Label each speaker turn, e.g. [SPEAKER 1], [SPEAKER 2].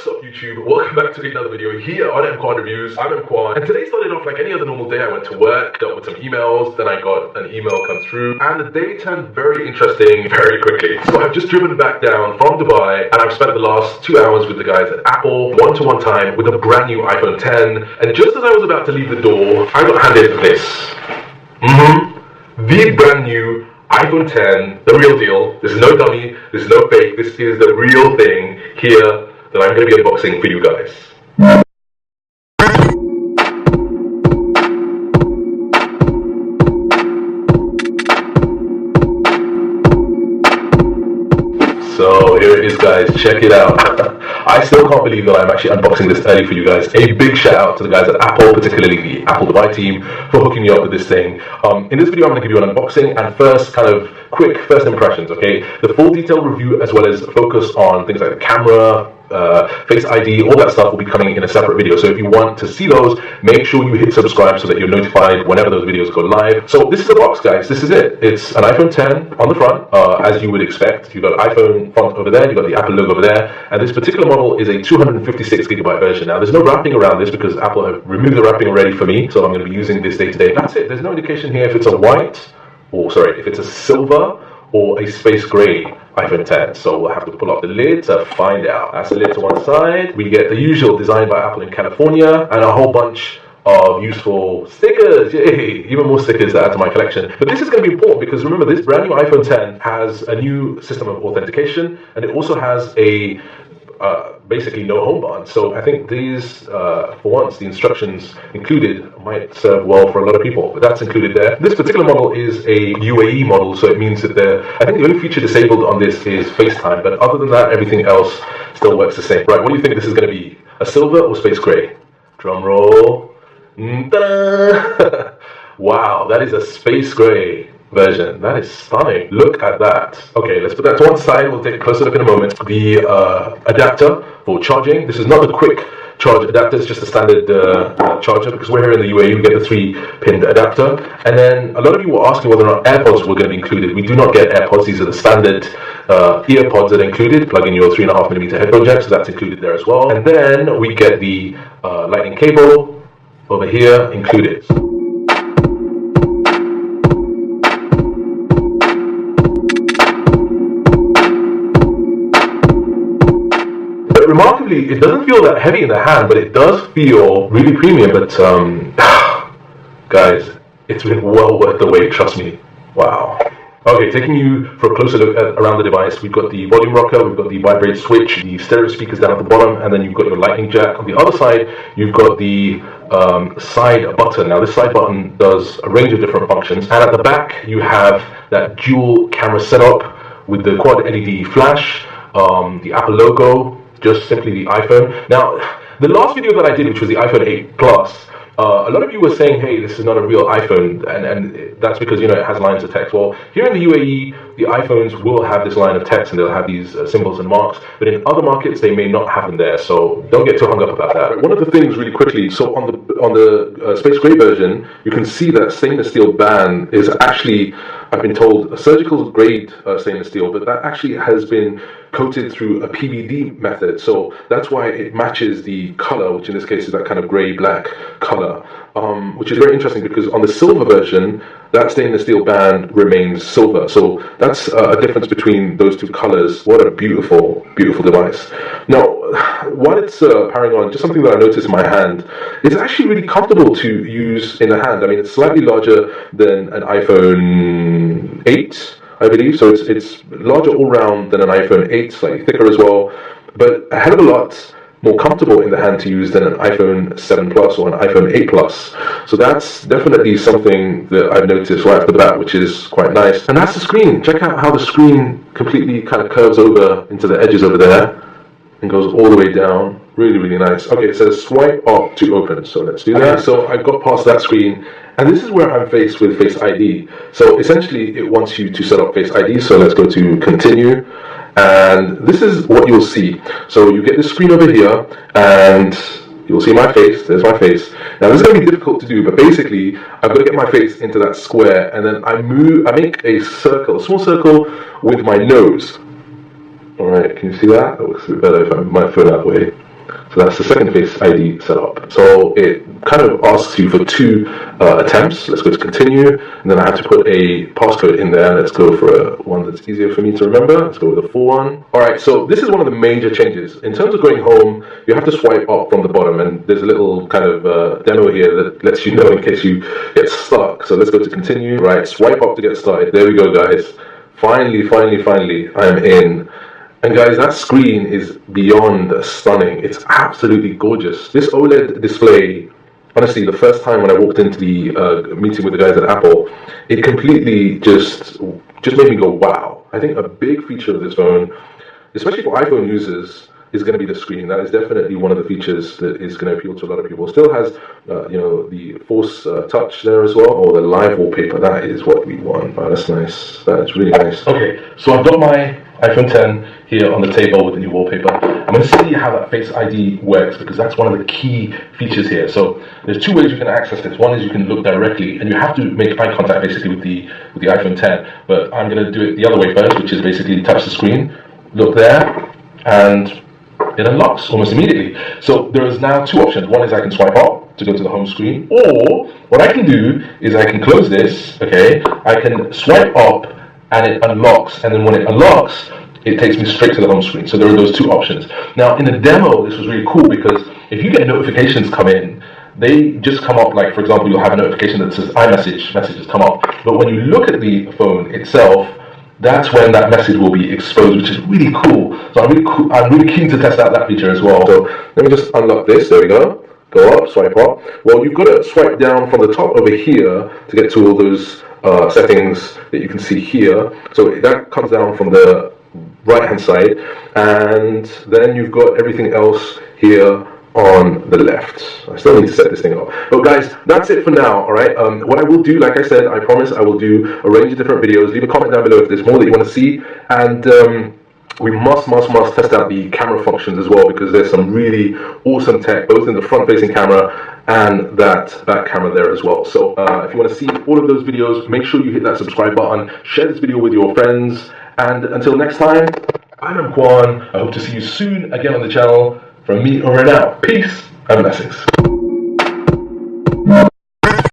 [SPEAKER 1] What's up YouTube? Welcome back to another video here on MQuad Reviews. I'm MQuad, and today started off like any other normal day. I went to work, dealt with some emails, then I got an email come through, and the day turned very interesting very quickly. So I've just driven back down from Dubai, and I've spent the last 2 hours with the guys at Apple, one-to-one time with a brand new iPhone 10, and just as I was about to leave the door, I got handed this. The brand new iPhone 10, the real deal. This is no dummy, this is no fake, this is the real thing here that I'm going to be unboxing for you guys. So here it is guys, check it out. I still can't believe that I'm actually unboxing this early for you guys. A big shout out to the guys at Apple, particularly the Apple Dubai team, for hooking me up with this thing. In this video I'm going to give you an unboxing and quick first impressions, okay? The full detailed review as well as focus on things like the camera, Face ID, all that stuff will be coming in a separate video. So if you want to see those, make sure you hit subscribe so that you're notified whenever those videos go live. So this is the box guys, this is it. It's an iPhone 10 on the front, as you would expect. You've got iPhone font over there, you've got the Apple logo over there, and this particular model is a 256GB version. Now there's no wrapping around this because Apple have removed the wrapping already for me, so I'm going to be using this day to day. That's it, there's no indication here if it's a white, if it's a silver or a space gray iPhone 10, so we'll have to pull off the lid to find out. That's the lid to one side. We get the usual design by Apple in California and a whole bunch of useful stickers. Yay! Even more stickers to add to my collection. But this is going to be important because remember, this brand new iPhone 10 has a new system of authentication, and it also has a basically no home button. So I think these, for once, the instructions included might serve well for a lot of people, but that's included there. This particular model is a UAE model, so it means that I think the only feature disabled on this is FaceTime, but other than that, everything else still works the same. Right, what do you think this is going to be? A silver or space gray? Drum roll. Wow, that is a space gray version. That is stunning. Look at that. Okay, let's put that to one side. We'll take a closer look in a moment. The adapter for charging. This is not the quick charge adapter, it's just a standard charger because we're here in the UAE, we get the 3-pin adapter. And then a lot of you were asking whether or not AirPods were going to be included. We do not get AirPods. These are the standard earpods that are included. Plug in your 3.5mm headphone jack, so that's included there as well. And then we get the lightning cable over here included. Remarkably, it doesn't feel that heavy in the hand, but it does feel really premium. But guys, it's been well worth the wait, trust me. Wow. Okay, taking you for a closer look around the device, we've got the volume rocker, we've got the vibrate switch, the stereo speakers down at the bottom, and then you've got your lightning jack. On the other side, you've got the side button. Now this side button does a range of different functions, and at the back you have that dual camera setup with the quad LED flash, the Apple logo, just simply the iPhone. Now, the last video that I did, which was the iPhone 8 Plus, a lot of you were saying, hey, this is not a real iPhone, and that's because, you know, it has lines of text. Well, here in the UAE, the iPhones will have this line of text, and they'll have these symbols and marks, but in other markets, they may not have them there, so don't get too hung up about that. One of the things, really quickly, so on the Space Gray version, you can see that stainless steel band is actually, I've been told, a surgical grade stainless steel, but that actually has been coated through a PVD method, so that's why it matches the color, which in this case is that kind of gray-black color, which is very interesting because on the silver version, that stainless steel band remains silver, so that's a difference between those two colors. What a beautiful, beautiful device. Now, while it's powering on, just something that I noticed in my hand, it's actually really comfortable to use in the hand. I mean, it's slightly larger than an iPhone 8, I believe, so it's larger all round than an iPhone 8, slightly thicker as well, but a hell of a lot more comfortable in the hand to use than an iPhone 7 Plus or an iPhone 8 Plus. So that's definitely something that I've noticed right off the bat, which is quite nice. And that's the screen. Check out how the screen completely kind of curves over into the edges over there and goes all the way down. Really, really nice. Okay, it says swipe up to open, so let's do that. So I got past that screen, and this is where I'm faced with Face ID. So essentially, it wants you to set up Face ID, so let's go to continue. And this is what you'll see. So you get this screen over here, and you'll see my face. There's my face. Now this is going to be difficult to do, but basically I've got to get my face into that square, and then I make a circle, a small circle with my nose. Alright, can you see that? That looks a bit better if I move my phone that way. So that's the second Face ID setup. So it kind of asks you for 2 attempts. Let's go to continue, and then I have to put a passcode in there. Let's go for one that's easier for me to remember. Let's go with a full one. All right, so this is one of the major changes. In terms of going home, you have to swipe up from the bottom, and there's a little kind of demo here that lets you know in case you get stuck. So let's go to continue. Right, swipe up to get started. There we go, guys. Finally, I'm in. And guys, that screen is beyond stunning. It's absolutely gorgeous. This OLED display, honestly, the first time when I walked into the meeting with the guys at Apple, it completely just made me go, wow. I think a big feature of this phone, especially for iPhone users, is going to be the screen. That is definitely one of the features that is going to appeal to a lot of people. Still has, the Force Touch there as well, or the live wallpaper. That is what we want. Oh, that's nice. That's really nice. Okay, so I've got my iPhone 10 here on the table with the new wallpaper. I'm going to see how that Face ID works, because that's one of the key features here. So there's 2 ways you can access this. One is you can look directly, and you have to make eye contact basically with the iPhone 10. But I'm going to do it the other way first, which is basically touch the screen, look there, and it unlocks almost immediately. So there is now 2 options. One is I can swipe up to go to the home screen, or what I can do is I can close this, okay? I can swipe up and it unlocks, and then when it unlocks, it takes me straight to the home screen. So there are those 2 options. Now in the demo, this was really cool, because if you get notifications come in, they just come up, like for example, you'll have a notification that says iMessage, messages come up. But when you look at the phone itself, that's when that message will be exposed, which is really cool. So I'm really keen to test out that feature as well. So let me just unlock this. There we go. Go up, swipe up. Well, you've got to swipe down from the top over here to get to all those settings that you can see here. So that comes down from the right hand side, and then you've got everything else here on the left. I still need to set this thing up. But guys, that's it for now, alright? What I will do, like I said, I promise I will do a range of different videos. Leave a comment down below if there's more that you want to see, and we must test out the camera functions as well, because there's some really awesome tech, both in the front-facing camera and that back camera there as well. So if you want to see all of those videos, make sure you hit that subscribe button, share this video with your friends, and until next time, I'm Kwan. I hope to see you soon again on the channel. From me over and out. Peace and blessings.